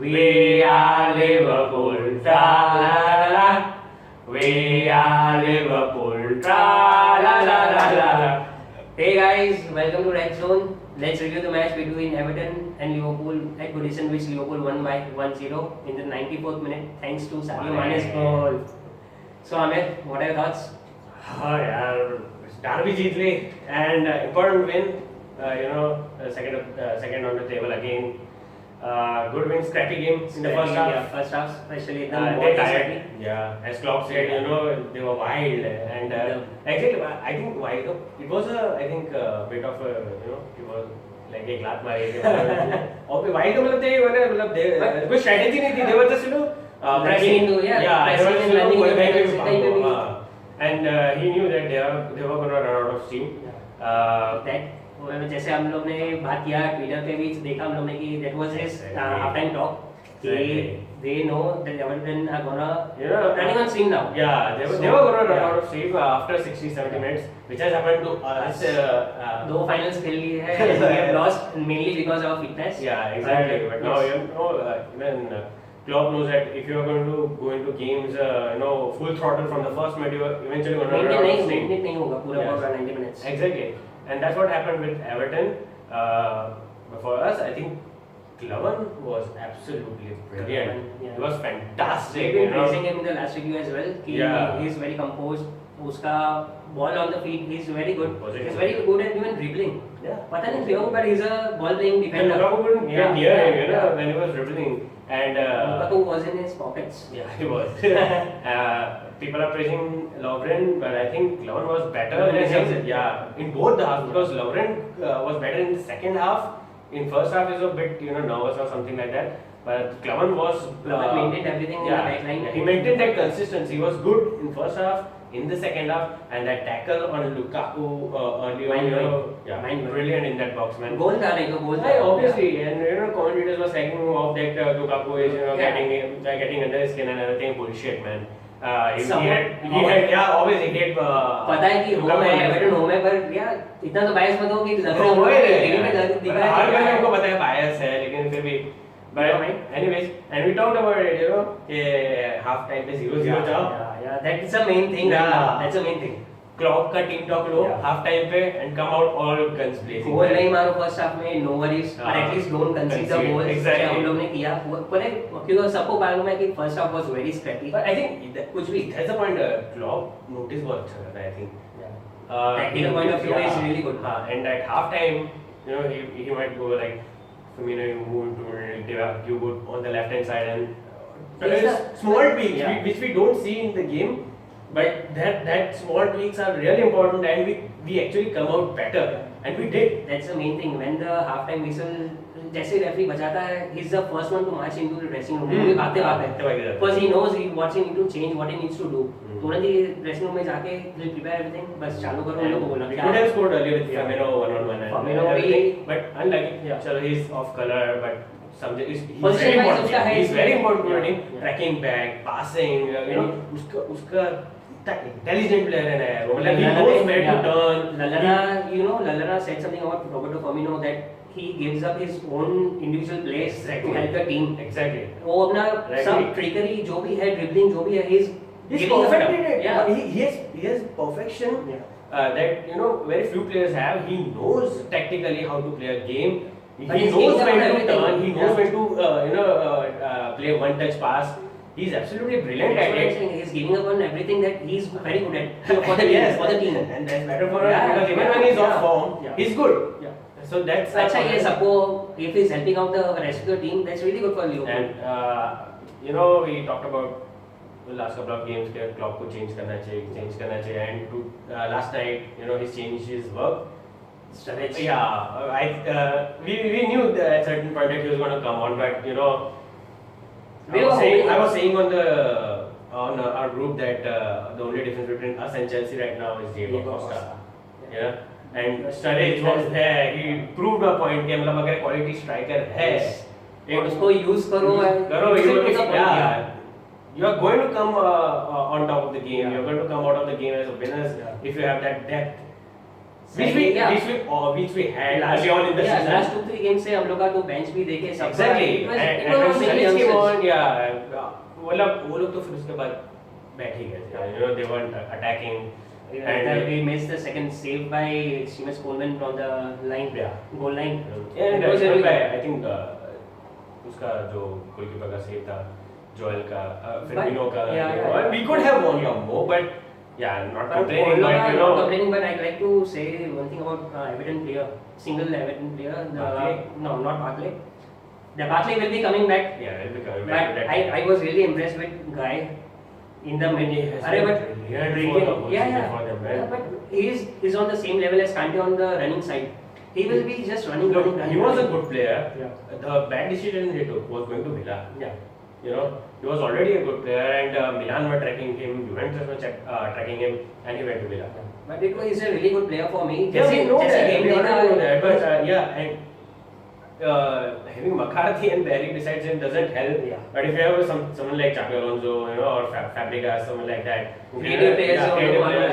We are Liverpool, tra la la la. We are Liverpool, tra la la la la. Hey guys, welcome to Redzone. Let's review the match between Everton and Liverpool at Goodison, which Liverpool won by 1-0 in the 94th minute, thanks to Sadio Mane's goal. So Amir, what are your thoughts? हाँ यार derby जीत ली and important win. Second on the table again. Good win, scrappy game in the first half. Yeah, first half, especially They tired. Yeah, as Klopp said, they were wild and actually I think wild. It was a bit of a it was like एक लात मारी. और wild का मतलब they कोई strategy नहीं थी. They were just pressing. And he knew that they were going to run out of steam. जैसे हम लोग ने बात किया ट्विटर पे भी देखा हम लोग ने कि that was his half time talk. They know that Everton are gonna running on steam now. Yeah, they were going to run out of steam after 60-70 minutes, which has happened to us. दो finals खेल लिए हैं and we have lost mainly because of fitness. Yeah, exactly. But now even Klopp knows that if you are going to go into games, full throttle from the first minute, you are eventually going to run out of steam. नहीं होगा पूरा 90 minutes. Exactly. And that's what happened with Everton. For us, I think Cleven was absolutely brilliant. Yeah. He was fantastic. We've been praising him in the last review as well. He's very composed. उसका ball on the feet, he's very good. He's very good at even dribbling. Yeah. पता नहीं क्यों, but he's a ball playing defender. Lukaku couldn't get near him, when he was dribbling. And Lukaku was in his pockets. Yeah, he was. People are praising Lovren, but I think Cleven was better in both the halves because Lovren was better in the second half. In first half, he was a bit nervous or something like that. But Cleven was maintained everything in the back line. He maintained that consistency. He was good in first half. In the second half, and that tackle on Lukaku early on, brilliant in that box, man. Goal था नहीं तो goal था. Obviously, and commentators were saying off that Lukaku is getting under his skin and everything. Bullshit, man. He had obviously he had. पता है कि home है, Everton home है, पर यार इतना तो bias मत हो कि लग रहा है हर बार हमको पता है bias है, लेकिन फिर भी. But anyways, and we talked about it, half time पे 0-0 जाओ. Yeah, that's the main thing. That's the main thing. Klopp का team talk लो half time पे and come out all guns blazing. Goal नहीं मारो first half में, no worries. But at least don't concede the goals. Exactly. हम लोग ने किया. क्योंकि सबको मालूम है कि first half was very scrappy. But I think कुछ भी that's the point. Klopp notice बहुत अच्छा करता है I think. Tactical point of view is really good. And at half time, he might go like. You move into you go on the left hand side and small tweaks which we don't see in the game, but that small tweaks are really important and we actually come out better and we did. That's the main thing. When the half time whistle जैसे referee बजाता है, he's the first one to march into the dressing room. वो भी भागते because he knows what he need to change, what he needs to do. तुरंत ही dressing room में जाके he'll prepare everything. बस चालू करो उन लोगों को बोलना. We could have scored earlier with Firmino 1-on-1 and everything, but unlucky. Chalo, he's off color, but he's very important to the team. Tracking back, passing, उसका intelligent player है वो. मतलब he knows where to turn. Lallana said something about Roberto Firmino that he gives up his own individual plays to help the team. Exactly. वो अपना सब trickery जो भी है, dribbling जो भी है, he's perfected it. Yeah. He has perfection. That very few players have. He knows tactically how to play a game. He knows when to turn. He knows when to play one touch pass. He's absolutely brilliant at it. He's giving up on everything that he's very good at for the team. And that's better for us because even when he's off form, he's good. Yeah. So that's. अच्छा ये सबको if he's helping out the rest of the team, that's really good for Liverpool. And we talked about the last couple of games के Klopp को change करना चाहिए and last night he's changed his work. We knew that at certain point that he was going to come on, but I was saying on our group that the only difference between us and Chelsea right now is Diego Costa. And Sturridge was there. He proved a point कि मतलब अगर quality striker है, उसको use करो. You are going to come on top of the game. You are going to come out of the game as a winner if you have that depth. which we had early on in the season. Last 2-3 games से हम लोग का तो bench भी देखे सब. Exactly. And Salis came on, मतलब वो लोग तो फिर उसके बाद बैठ ही गए थे. You know, they weren't attacking. And we missed the second save by Seamus Coleman from the line, goal line. And it was I think उसका जो goalkeeper का save था, Joel का, Firmino का. We could have won more, but yeah, not complaining. But you know, not complaining. But I'd like to say one thing about Everton player, single Everton player. No, not Barkley. The Barkley will be coming back. Yeah, he'll be coming back. But I was really impressed with Guy in the mid. But he is on the same level as Kante on the running side. He will be just running. He was a good player. Yeah. The bad decision he took was going to Villa. Yeah. You know, he was already a good player, and Milan were tracking him, Juventus were tracking him, and he went to Villa. But he's a really good player for me. Yeah, we know that. But and having McCarthy and Barry besides him doesn't help. Yeah. But if you have someone like Xabi Alonso, you know, or Fabregas, someone like that, creative players,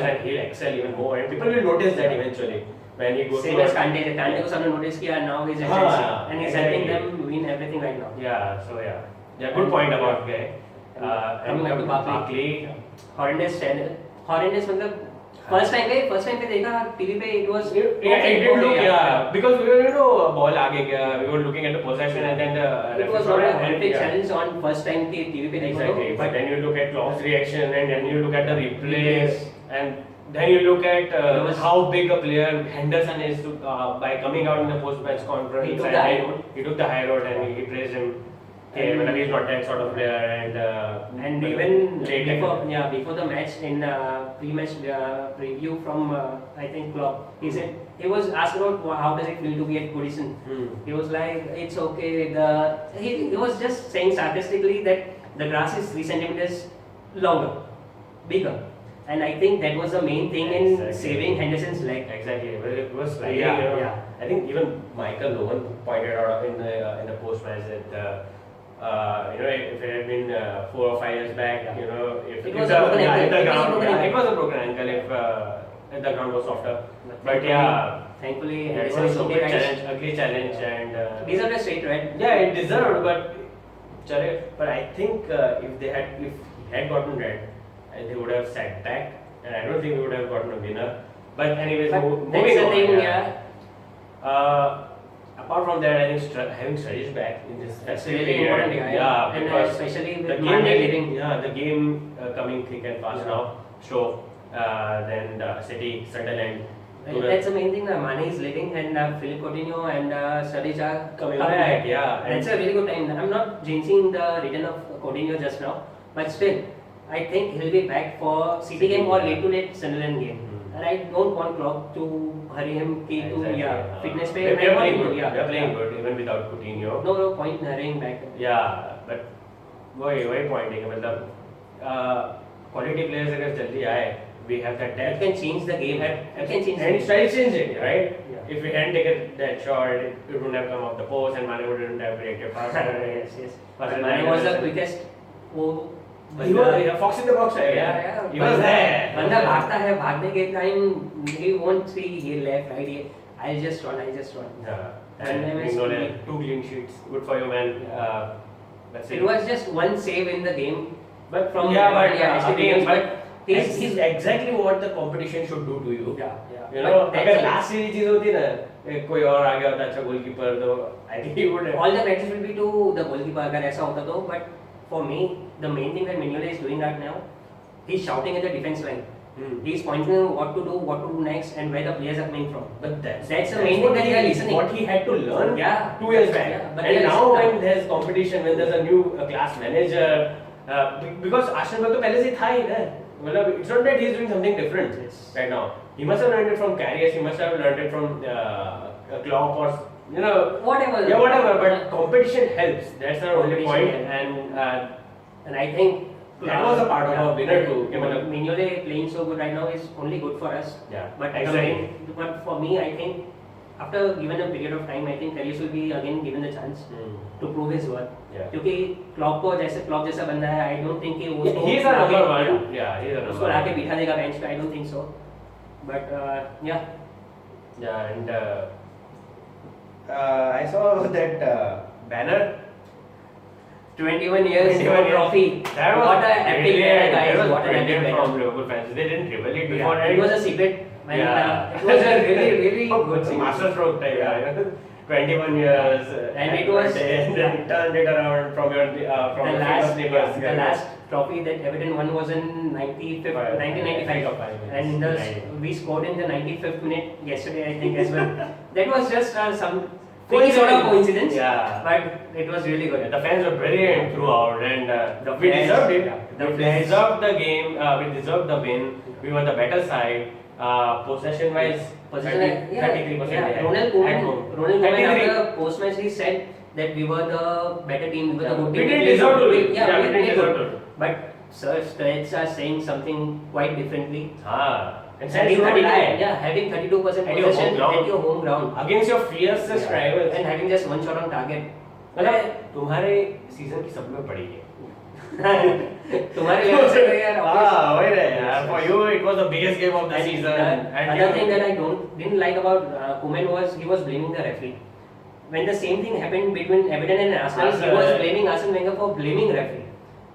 and he'll excel even more, and people will notice that eventually. When he goes same as Kante को सबने notice किया, now he's and he's helping them win everything right now. Yeah, good point about Guy. Coming back to Barkley, horrendous मतलब first time पे देखा TV पे it was it did look because we were ball आगे गया, we were looking at the possession and then it was not a horrific challenge on first time के TV पे देखा. Exactly, but then you look at Klopp's reaction and then you look at the replays and then you look at how big a player Henderson is by coming out in the post-match conference. He took the high road and he praised him. But he's not that sort of player, and even before the match in pre-match preview from I think Klopp, he said he was asked about how does it feel to be at Goodison. He was like it's okay. He was just saying sarcastically that the grass is 3 centimeters longer, bigger. And I think that was the main thing in saving Henderson's leg. Exactly. It was like I think even Michael Owen pointed out in the post-match that. If it had been 4 or 5 years back, it was a broken ankle. It was a broken ankle if the ground was softer. But thankfully, it was a ugly challenge, and deserved a straight red. Yeah, it deserved, but I think if he had gotten red, they would have sat back, and I don't think we would have gotten a winner. But anyways, moving on. Apart from that, I think having Sturridge back in this really important, because especially with the game coming thick and fast now. So then City, Sunderland. That's the main thing. Mane is leading, and Philippe Coutinho and Sturridge are coming back. That's a really good time. I'm not jinxing the return of Coutinho just now, but still, I think he'll be back for City game or late Sunderland game. And I don't want Klopp to hurry him fitness पे. They're playing good even without Coutinho. No point hurrying back. Yeah, but वही pointing है मतलब quality players अगर जल्दी आए, we have that depth. It can change the game. It can change. And it's try to change it, right? Yeah. If we hadn't taken that shot, it wouldn't have come off the post, and Mane wouldn't have reacted faster. Yes. But Mane was the quickest. He was fox in the box. He was there. बंदा भागता है, भागने के time he won't see ये left right. I'll just run. Yeah. And 2 clean sheets. Good for you, man. It was just one save in the game, but from he's exactly what the competition should do to you. You know, अगर last series चीज़ होती ना, कोई और आ गया होता अच्छा goalkeeper तो I think he would. All the credit will be to the goalkeeper अगर ऐसा होता तो, but for me, the main thing that Mignolet is doing right now, he's shouting at the defense line. He's pointing what to do next, and where the players are coming from. But that's the main thing that they are listening. What he had to learn 2 years back. But and now when there's competition, when there's a new class manager, because Arsenal तो पहले से था ही ना. मतलब it's not that he's doing something different right now. He must have learned it from Karius. He must have learned it from Klopp or. Whatever. Yeah, whatever. But competition helps. That's the only point. And I think that was a part of our winner too. Mignolet playing so good right now is only good for us. Yeah. But but for me, I think after given a period of time, I think Karius will be again given the chance to prove his worth. Yeah. क्योंकि Klopp जैसा बंदा है, I don't think कि वो he's a number one. Yeah, he's a number one. उसको लाके बिठा देगा bench पे, I don't think so. But Yeah, and I saw that banner. 21 years 21 years. trophy. That was What a epic banner, guys. That was What an epic brilliant banner. from Liverpool fans. They didn't reveal it before. Yeah, it was a secret. And, Yeah. it was a really good secret. Master stroke type. Yeah. 21 years. And it was and then turned it around from your from the your last, famous neighbors. the last trophy that Everton won was in 1995. And we scored in the 95th minute yesterday, I think, as well. That was just some coincidence. Yeah. But it was really good. The fans were brilliant throughout, and we fans, deserved it. the We fans. deserved the game. We deserved the win. We were the better side. Possession wise, 33%. Ronald at Koeman home. after post match he said that we were the better team, we were the good team. We didn't deserve to win. Yeah, we didn't played deserve good. to. But Sir Stretch are saying something quite differently. And Having having 32% possession at your home ground against your fiercest rivals and having just one shot on target. मतलब तुम्हारे season की सब में पड़ी है तुम्हारे level से तो यार वही रहे यार for you it was the biggest game of the season and another thing that I didn't like about Koeman was he was blaming the referee. When the same thing happened between Everton and Arsenal, he was blaming Arsene Wenger for blaming referee.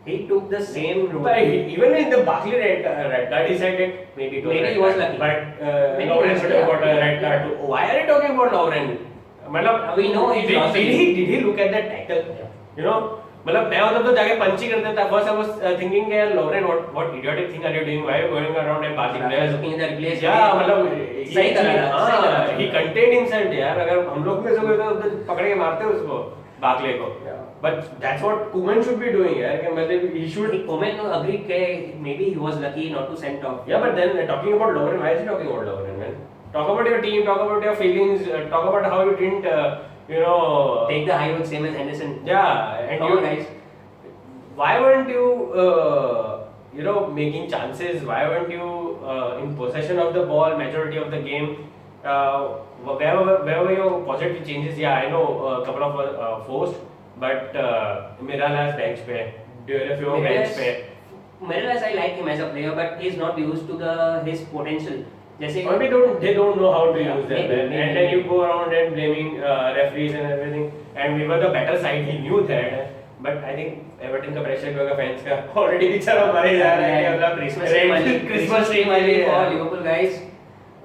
He took the same route. But even in the Barkley red card, he said that maybe it was Maybe red he was card. lucky. But Lauren should have got a red card too. Why are you talking about Lauren? मतलब We know he lost the game. did he look at the tackle? You know, मतलब मैं होता तो जाके पंच ही कर देता. First I was thinking कि यार Lauren, what idiotic thing are you doing? Why are you going around and passing players? Looking at the replays. Yeah, मतलब सही कर रहा था. he contained himself यार. अगर हम लोग में से कोई तो पकड़ के मारते उसको बाकले को. But that's what Koeman should be doing यार. कि मतलब he should. Koeman agreed that maybe he was lucky not to send off. Yeah, but then talking about Lauren, why is he talking about Lauren, man? Talk about your team, talk about your feelings, talk about how you didn't, take the high road same as Henderson. Yeah, and Come on, guys. Why weren't you, making chances? Why weren't you in possession of the ball majority of the game? Where were your positive changes? Yeah, I know a couple of forced, but Mirala's bench pe, Deulofeu bench pe. Mirala's I like him as a player, but he's not used to his potential. Maybe they don't know how to use them, and then you go around and blaming referees and everything. And we were the better side. He knew that, but I think Everton का pressure होगा fans का already बेचारा मरे जा रहा है मतलब Christmas tree वाली for Liverpool guys.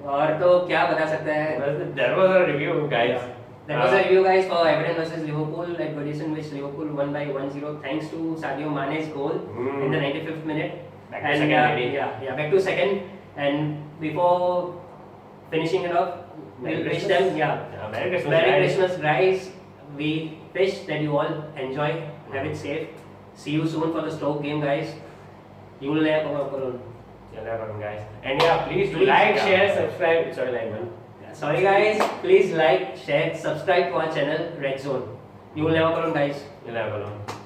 और तो क्या बता सकते हैं? There was a review, guys. That was a review, guys, for Everton versus Liverpool at Goodison, which Liverpool won by 1-0 thanks to Sadio Mane's goal in the 95th minute. Back to second, yeah, back to second. And before finishing it off, we'll wish them, Merry Christmas, guys. We wish that you all enjoy, have it safe. See you soon for the Stoke game, guys. You will guys. And please do like, share, subscribe. Sorry, guys. Please like, share, subscribe to our channel, Redzone. You will never go on, guys. You'll never go on.